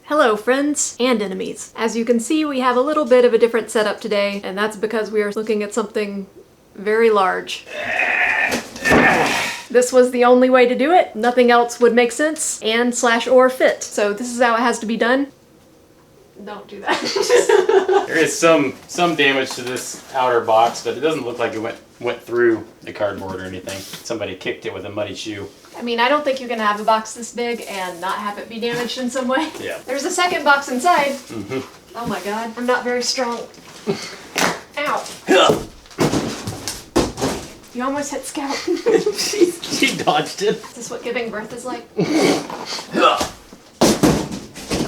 Hello friends and enemies. As you can see, we have a little bit of a different setup today, and that's because we are looking at something very large. This was the only way to do it. Nothing else would make sense and / or fit. So this is how it has to be done. Don't do that. There is some damage to this outer box, but it doesn't look like it went through the cardboard or anything. Somebody kicked it with a muddy shoe. I mean, I don't think you can have a box this big and not have it be damaged in some way. Yeah. There's a second box inside. Mm-hmm. Oh my god, I'm not very strong. Ow. You almost hit Scout. She dodged it. Is this what giving birth is like?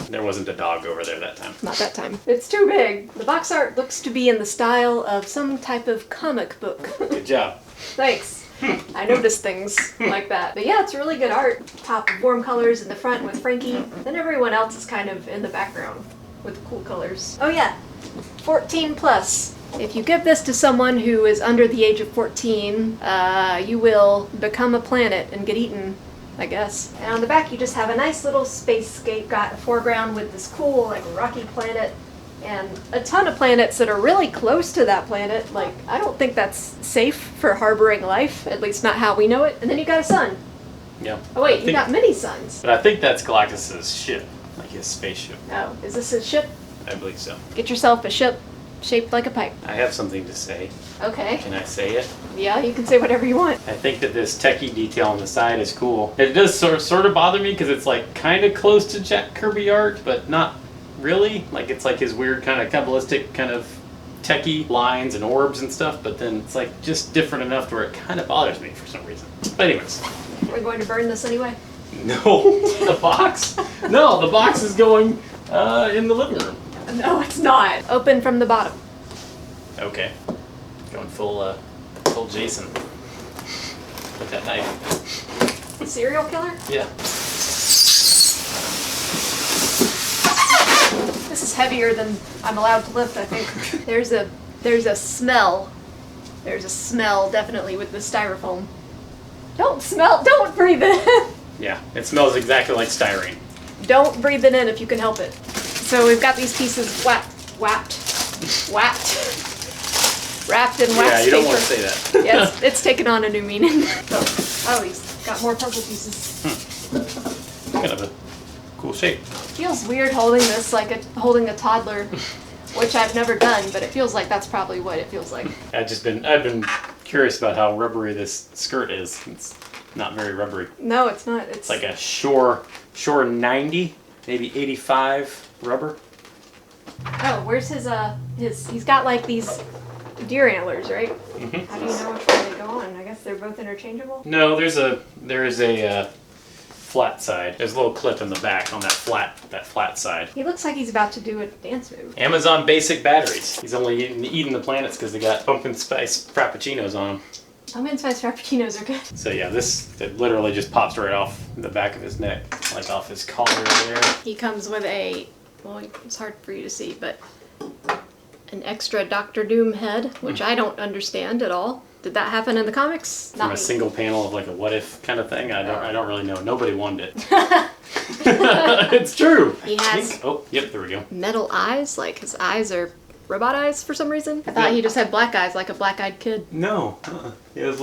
There wasn't a dog over there that time. Not that time. It's too big. The box art looks to be in the style of some type of comic book. Good job. Thanks. I noticed things like that. But yeah, it's really good art. Top warm colors in the front with Frankie. Then everyone else is kind of in the background with cool colors. Oh yeah, 14 plus. If you give this to someone who is under the age of 14, you will become a planet and get eaten, I guess. And on the back you just have a nice little spacescape, got a foreground with this cool like rocky planet and a ton of planets that are really close to that planet. Like, I don't think that's safe for harboring life, at least not how we know it. And then you got a sun. Yeah. Oh wait, you got many suns. But I think that's Galactus's ship, like his spaceship. Oh, is this a ship? I believe so. Get yourself a ship shaped like a pipe. I have something to say. Okay. Can I say it? Yeah, you can say whatever you want. I think that this techie detail on the side is cool. It does sort of bother me because it's like kind of close to Jack Kirby art, but not really. Like it's like his weird kind of Kabbalistic kind of techie lines and orbs and stuff, but then it's like just different enough to where it kind of bothers me for some reason. But anyways. We're going to burn this anyway? No, the box. No, the box is going in the living room. No, it's not. Open from the bottom. Okay. Going full Jason with that knife. A serial killer? Yeah. This is heavier than I'm allowed to lift, I think. There's a smell. There's a smell definitely with the styrofoam. Don't breathe it in. Yeah, it smells exactly like styrene. Don't breathe it in if you can help it. So we've got these pieces wrapped in wax Yeah, you don't paper. want to say that. Yes, it's taken on a new meaning. Oh, he's got more puzzle pieces. Kind of a cool shape. Feels weird holding this like holding a toddler, which I've never done, but it feels like that's probably what it feels like. I've been curious about how rubbery this skirt is. It's not very rubbery. No, it's not. It's like a Shore 90, maybe 85 rubber. Oh, where's his he's got like these deer antlers, right? Mm-hmm. How do you know which one they go on? I guess they're both interchangeable? No, there is a flat side. There's a little clip in the back on that flat side. He looks like he's about to do a dance move. Amazon basic batteries. He's only eating the planets because they got pumpkin spice frappuccinos on them. Pumpkin spice frappuccinos are good. So yeah, it literally just pops right off the back of his neck, like off his collar there. He comes with well, it's hard for you to see, but an extra Doctor Doom head, which I don't understand at all. Did that happen in the comics? From a single panel of like a what if kind of thing. I don't really know. Nobody wanted it. It's true. He has oh, yep, there we go. metal eyes, like his eyes are robot eyes for some reason. I thought he just had black eyes like a black-eyed kid. No. He has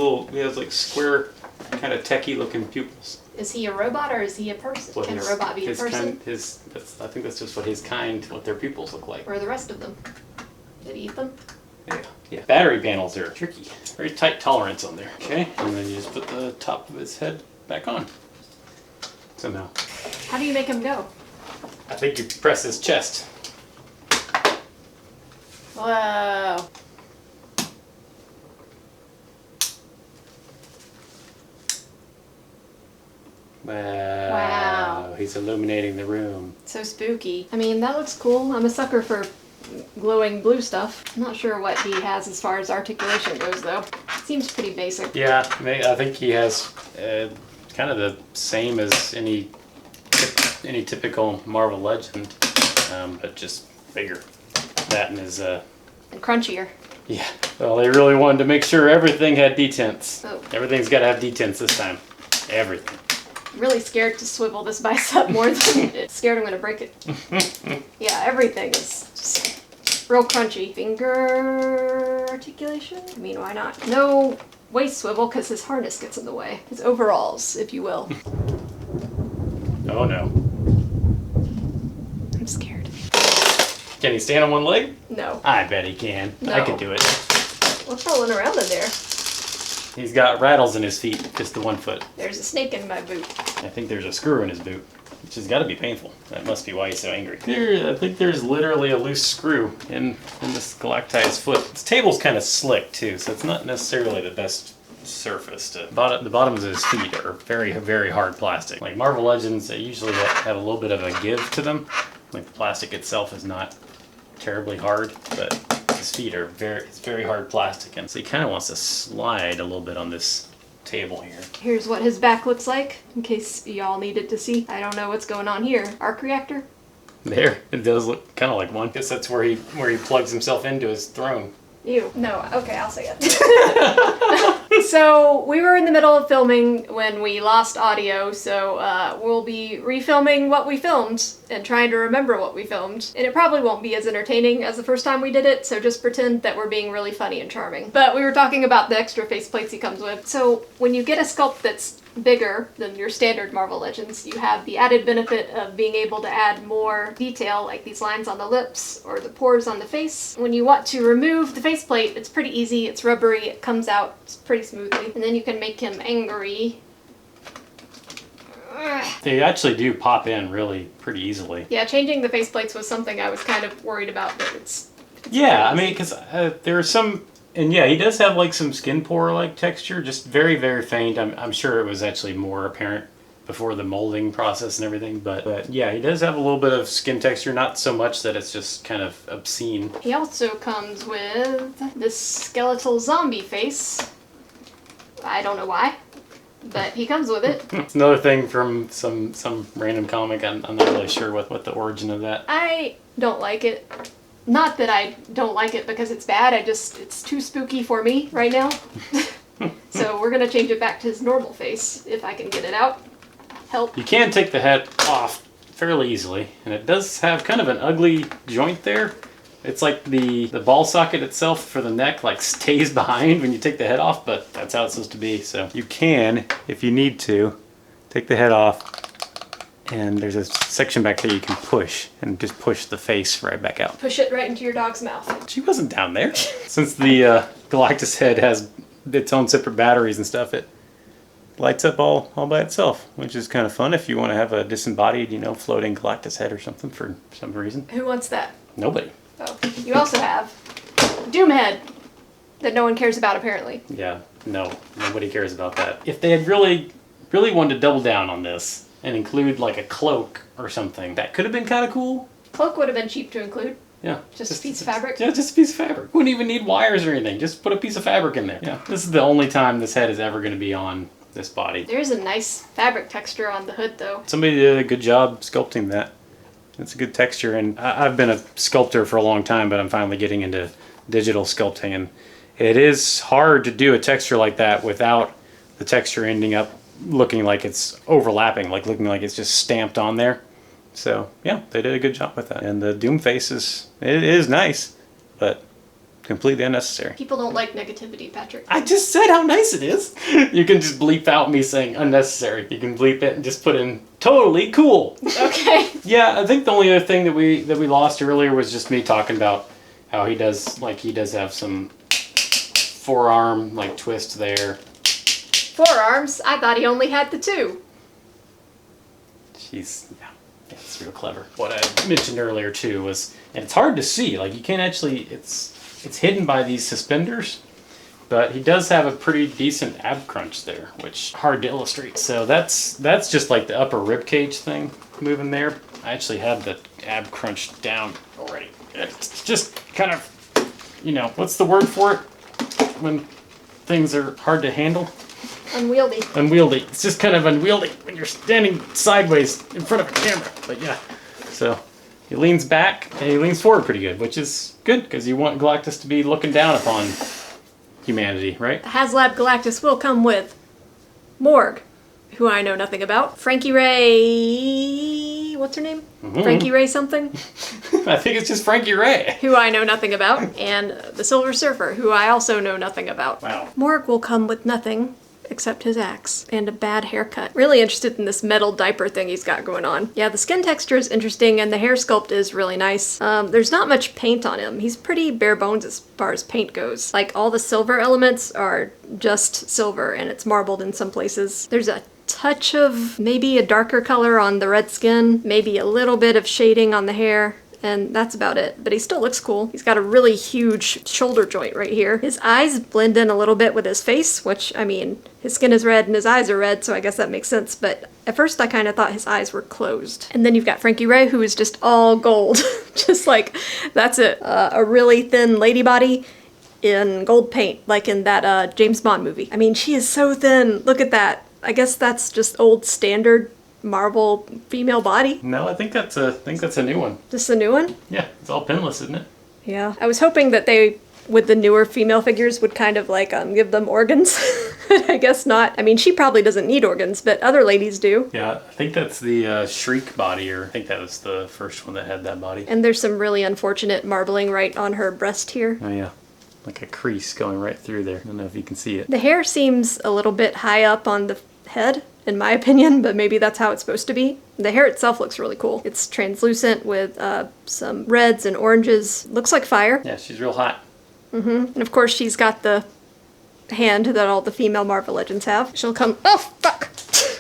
like square kind of techie looking pupils. Is he a robot or is he a person? Can a robot be a person? I think that's just what their pupils look like. Or the rest of them? Did he eat them? Yeah. Battery panels are tricky. Very tight tolerance on there. Okay, and then you just put the top of his head back on. Somehow. How do you make him go? I think you press his chest. Whoa. Wow. He's illuminating the room. So spooky. I mean, that looks cool. I'm a sucker for glowing blue stuff. I'm not sure what he has as far as articulation goes, though. Seems pretty basic. Yeah, I think he has kind of the same as any typical Marvel legend, but just bigger. That and his... And crunchier. Yeah. Well, they really wanted to make sure everything had detents. Oh. Everything's got to have detents this time. Everything. I'm really scared to swivel this bicep more than it's scared I'm gonna break it. Yeah, everything is just real crunchy. Finger articulation? I mean, why not? No waist swivel because his harness gets in the way. His overalls, if you will. Oh no. I'm scared. Can he stand on one leg? No. I bet he can. No. I could do it. What's rolling around in there? He's got rattles in his feet, just the one foot. There's a snake in my boot. I think there's a screw in his boot, which has got to be painful. That must be why he's so angry. I think there's literally a loose screw in this Galactus foot. This table's kind of slick too, so it's not necessarily the best surface to. The bottoms of his feet are very, very hard plastic. Like Marvel Legends, they usually have a little bit of a give to them. Like the plastic itself is not terribly hard, but his feet are it's very hard plastic, and so he kind of wants to slide a little bit on this table here. Here's what his back looks like, in case y'all needed to see. I don't know what's going on here. Arc reactor? There, it does look kind of like one. I guess that's where he plugs himself into his throne. Ew. No, okay, I'll say it. So, we were in the middle of filming when we lost audio, so we'll be refilming what we filmed and trying to remember what we filmed. And it probably won't be as entertaining as the first time we did it, so just pretend that we're being really funny and charming. But we were talking about the extra faceplates he comes with. So, when you get a sculpt that's bigger than your standard Marvel Legends, you have the added benefit of being able to add more detail, like these lines on the lips or the pores on the face. When you want to remove the faceplate, it's pretty easy, it's rubbery, it comes out pretty smoothly, and then you can make him angry. They actually do pop in really pretty easily. Yeah, changing the faceplates was something I was kind of worried about, but it's yeah, I mean, because there are some. And yeah, he does have like some skin pore-like texture, just very, very faint. I'm sure it was actually more apparent before the molding process and everything, but yeah, he does have a little bit of skin texture, not so much that it's just kind of obscene. He also comes with this skeletal zombie face. I don't know why, but he comes with it. It's another thing from some random comic. I'm not really sure what the origin of that. I don't like it. Not that I don't like it because it's bad, it's too spooky for me right now. So we're gonna change it back to his normal face, if I can get it out. Help. You can take the head off fairly easily, and it does have kind of an ugly joint there. It's like the ball socket itself for the neck like stays behind when you take the head off, but that's how it's supposed to be. So you can, if you need to, take the head off. And there's a section back there you can push, and just push the face right back out. Push it right into your dog's mouth. She wasn't down there. Since the Galactus head has its own separate batteries and stuff, it lights up all by itself, which is kind of fun if you want to have a disembodied, floating Galactus head or something for some reason. Who wants that? Nobody. Oh, you also have Doomhead that no one cares about apparently. Yeah, no, nobody cares about that. If they had really wanted to double down on this, and include like a cloak or something, that could have been kind of cool. Cloak would have been cheap to include. Yeah. Just a piece of fabric? Yeah, just a piece of fabric. Wouldn't even need wires or anything. Just put a piece of fabric in there. Yeah. This is the only time this head is ever going to be on this body. There's a nice fabric texture on the hood though. Somebody did a good job sculpting that. It's a good texture, and I've been a sculptor for a long time, but I'm finally getting into digital sculpting, and it is hard to do a texture like that without the texture ending up looking like it's overlapping, like looking like it's just stamped on there. So yeah, they did a good job with that. And the Doom face it is nice, but completely unnecessary. People don't like negativity, Patrick. I just said how nice it is. You can just bleep out me saying unnecessary. You can bleep it and just put in totally cool. Okay. Yeah, I think the only other thing that we lost earlier was just me talking about how he does have some forearm like twist there. Forearms? I thought he only had the two. It's real clever. What I mentioned earlier too was, and it's hard to see, like you can't actually, it's hidden by these suspenders, but he does have a pretty decent ab crunch there, which hard to illustrate. So that's just like the upper rib cage thing moving there. I actually had the ab crunch down already. It's just kind of, what's the word for it when things are hard to handle? Unwieldy. Unwieldy. It's just kind of unwieldy when you're standing sideways in front of a camera. But yeah, so he leans back and he leans forward pretty good, which is good because you want Galactus to be looking down upon humanity, right? The Haslab Galactus will come with Morg, who I know nothing about. Frankie Ray... what's her name? Frankie Ray something? I think it's just Frankie Ray. Who I know nothing about. And the Silver Surfer, who I also know nothing about. Wow. Morg will come with nothing except his axe and a bad haircut. Really interested in this metal diaper thing he's got going on. Yeah, the skin texture is interesting and the hair sculpt is really nice. There's not much paint on him. He's pretty bare bones as far as paint goes. Like, all the silver elements are just silver and it's marbled in some places. There's a touch of maybe a darker color on the red skin, maybe a little bit of shading on the hair. And that's about it. But he still looks cool. He's got a really huge shoulder joint right here. His eyes blend in a little bit with his face, which, I mean, his skin is red and his eyes are red, so I guess that makes sense. But at first I kind of thought his eyes were closed. And then you've got Frankie Ray, who is just all gold. Just like, that's it. A really thin lady body in gold paint, like in that James Bond movie. I mean, she is so thin. Look at that. I guess that's just old standard marble female body. No, I think that's a new one. Just a new one? Yeah, it's all pinless, isn't it? Yeah. I was hoping that they, with the newer female figures, would kind of like give them organs. But I guess not. I mean, she probably doesn't need organs, but other ladies do. Yeah, I think that's the Shriek body, or I think that was the first one that had that body. And there's some really unfortunate marbling right on her breast here. Oh yeah, like a crease going right through there. I don't know if you can see it. The hair seems a little bit high up on the head, in my opinion, but maybe that's how it's supposed to be. The hair itself looks really cool. It's translucent with some reds and oranges. Looks like fire. Yeah, she's real hot. And of course she's got the hand that all the female Marvel Legends have. She'll come... oh, fuck!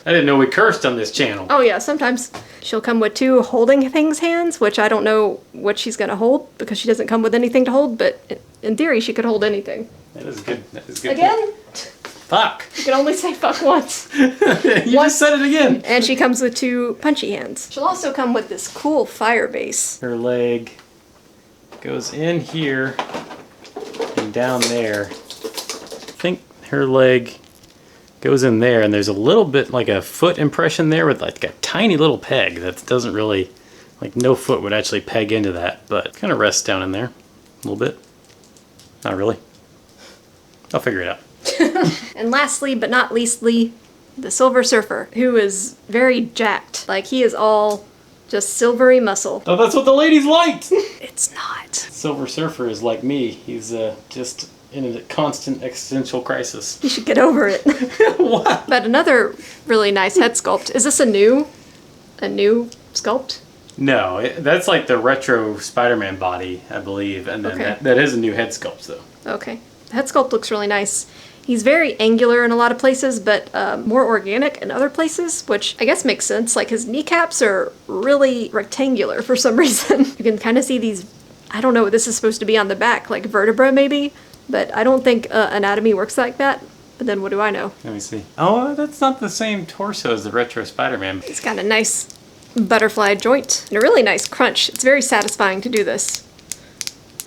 I didn't know we cursed on this channel. Oh yeah, sometimes. She'll come with two holding things hands, which I don't know what she's gonna hold, because she doesn't come with anything to hold, but in theory she could hold anything. That is good. That is good. Again? Fuck. You can only say fuck once. You just said it again. And she comes with two punchy hands. She'll also come with this cool fire base. Her leg goes in here and down there. I think her leg goes in there, and there's a little bit like a foot impression there with like a tiny little peg that doesn't really, like, no foot would actually peg into that, but kind of rests down in there a little bit. Not really. I'll figure it out. And lastly, but not leastly, the Silver Surfer, who is very jacked. Like, he is all just silvery muscle. Oh, that's what the ladies liked! It's not. Silver Surfer is like me. He's just in a constant existential crisis. You should get over it. What? But another really nice head sculpt. Is this a new sculpt? No, that's like the retro Spider-Man body, I believe, and then Okay. that is a new head sculpt, though. Okay. The head sculpt looks really nice. He's very angular in a lot of places, but more organic in other places, which I guess makes sense. Like, his kneecaps are really rectangular for some reason. You can kind of see these, I don't know what this is supposed to be on the back, like vertebra maybe, but I don't think anatomy works like that. But then what do I know? Let me see. Oh, that's not the same torso as the retro Spider-Man. It's got a nice butterfly joint and a really nice crunch. It's very satisfying to do this.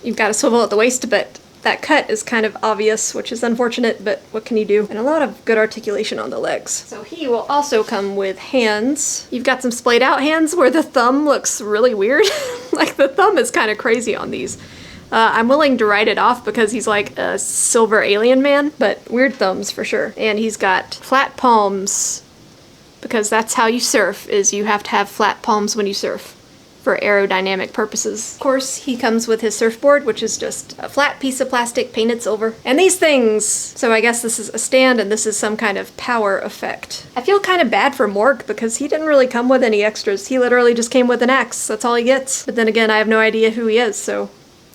You've got a swivel at the waist, but that cut is kind of obvious, which is unfortunate, but what can you do? And a lot of good articulation on the legs. So he will also come with hands. You've got some splayed out hands where the thumb looks really weird. Like, the thumb is kind of crazy on these. I'm willing to write it off because he's like a silver alien man, but weird thumbs for sure. And he's got flat palms, because that's how you surf, is you have to have flat palms when you surf, for aerodynamic purposes. Of course, he comes with his surfboard, which is just a flat piece of plastic painted silver. And these things! So I guess this is a stand and this is some kind of power effect. I feel kind of bad for Morg because he didn't really come with any extras. He literally just came with an axe. That's all he gets. But then again, I have no idea who he is, so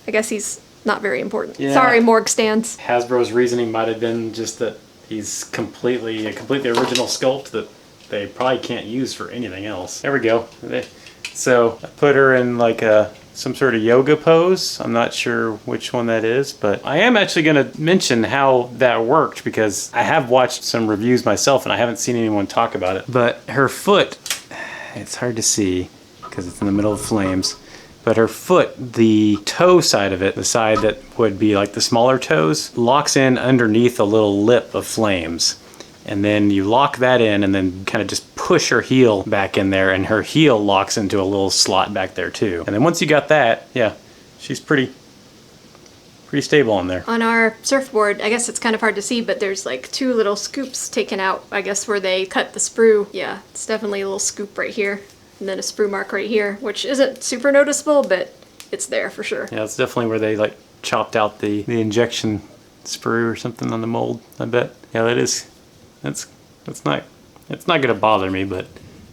I guess he's not very important. Yeah. Sorry, Morg stands. Hasbro's reasoning might have been just that he's a completely original sculpt that they probably can't use for anything else. There we go. So I put her in like some sort of yoga pose. I'm not sure which one that is, but I am actually going to mention how that worked because I have watched some reviews myself and I haven't seen anyone talk about it. But her foot, it's hard to see because it's in the middle of flames, but her foot, the toe side of it, the side that would be like the smaller toes, locks in underneath a little lip of flames. And then you lock that in and then kind of just push her heel back in there, and her heel locks into a little slot back there too. And then once you got that, yeah, she's pretty pretty stable on there. On our surfboard, I guess it's kind of hard to see, but there's like 2 little scoops taken out, I guess where they cut the sprue. Yeah, it's definitely a little scoop right here, and then a sprue mark right here, which isn't super noticeable, but it's there for sure. Yeah, it's definitely where they like chopped out the injection sprue or something on the mold, I bet. Yeah, that's not gonna bother me, but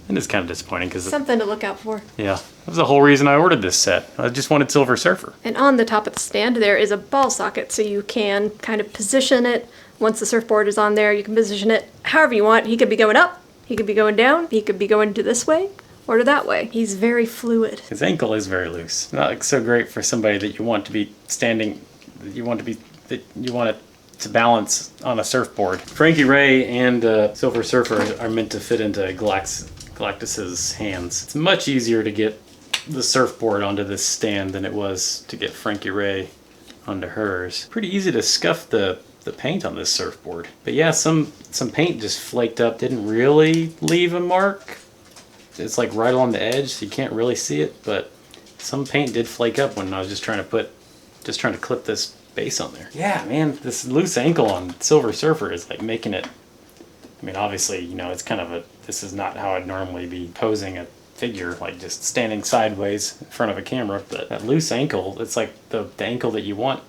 it is kind of disappointing because Something to look out for. yeah, that was the whole reason I ordered this set. I just wanted Silver Surfer. And on the top of the stand there is a ball socket, so you can kind of position it. Once the surfboard is on there, you can position it however you want. He could be going up, he could be going down, he could be going to this way or to that way. He's very fluid. His ankle is very loose. Not like so great for somebody that you want to be standing, that you want it to balance on a surfboard. Frankie Ray and Silver Surfer are meant to fit into Galactus's hands. It's much easier to get the surfboard onto this stand than it was to get Frankie Ray onto hers. Pretty easy to scuff the paint on this surfboard. But yeah, some paint just flaked up. Didn't really leave a mark. It's like right along the edge, so you can't really see it, but some paint did flake up when I was just trying to clip this base on there. Yeah, man, this loose ankle on Silver Surfer is like making it, I mean, obviously, you know, it's kind of this is not how I'd normally be posing a figure, like just standing sideways in front of a camera, but that loose ankle, it's like the ankle that you want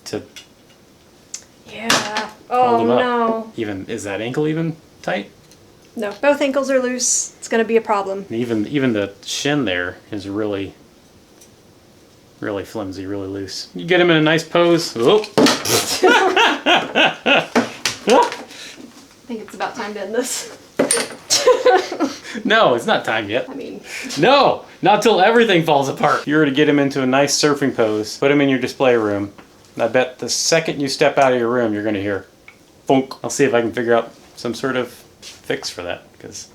to Yeah. hold Oh him up. no. Even, is that ankle even tight? No, both ankles are loose. It's gonna be a problem. And even the shin there is really flimsy, really loose. You get him in a nice pose. Oh. I think it's about time to end this. No, it's not time yet. I mean, No, not till everything falls apart. You were to get him into a nice surfing pose, put him in your display room, and I bet the second you step out of your room, you're gonna hear bonk. I'll see if I can figure out some sort of fix for that, because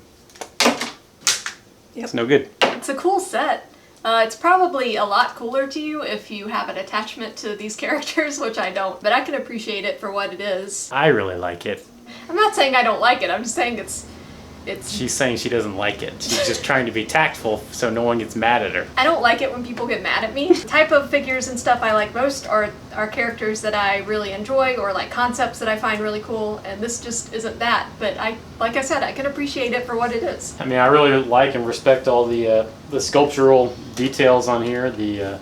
it's no good. it's a cool set. It's probably a lot cooler to you if you have an attachment to these characters, which I don't, but I can appreciate it for what it is. I really like it. I'm not saying I don't like it, I'm just saying it's She's saying she doesn't like it. She's just trying to be tactful so no one gets mad at her. I don't like it when people get mad at me. The type of figures and stuff I like most are characters that I really enjoy or like concepts that I find really cool, and this just isn't that. But like I said, I can appreciate it for what it is. I mean, I really like and respect all the sculptural details on here. The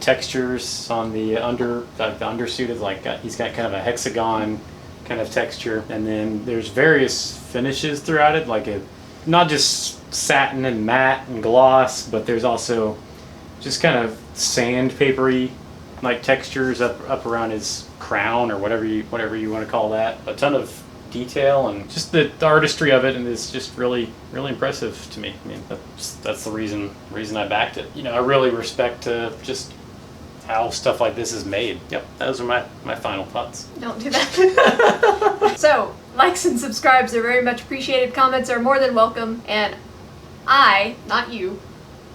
textures on the undersuit is like he's got kind of a hexagon kind of texture, and then there's various finishes throughout it, like not just satin and matte and gloss, but there's also just kind of sandpapery like textures up around his crown or whatever you want to call that. A ton of detail and just the artistry of it, and it's just really impressive to me. I mean, that's the reason I backed it. You know, I really respect just how stuff like this is made. Yep, those are my final thoughts. Don't do that. So, likes and subscribes are very much appreciated. Comments are more than welcome. And not you,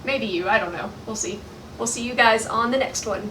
maybe you, I don't know. We'll see. We'll see you guys on the next one.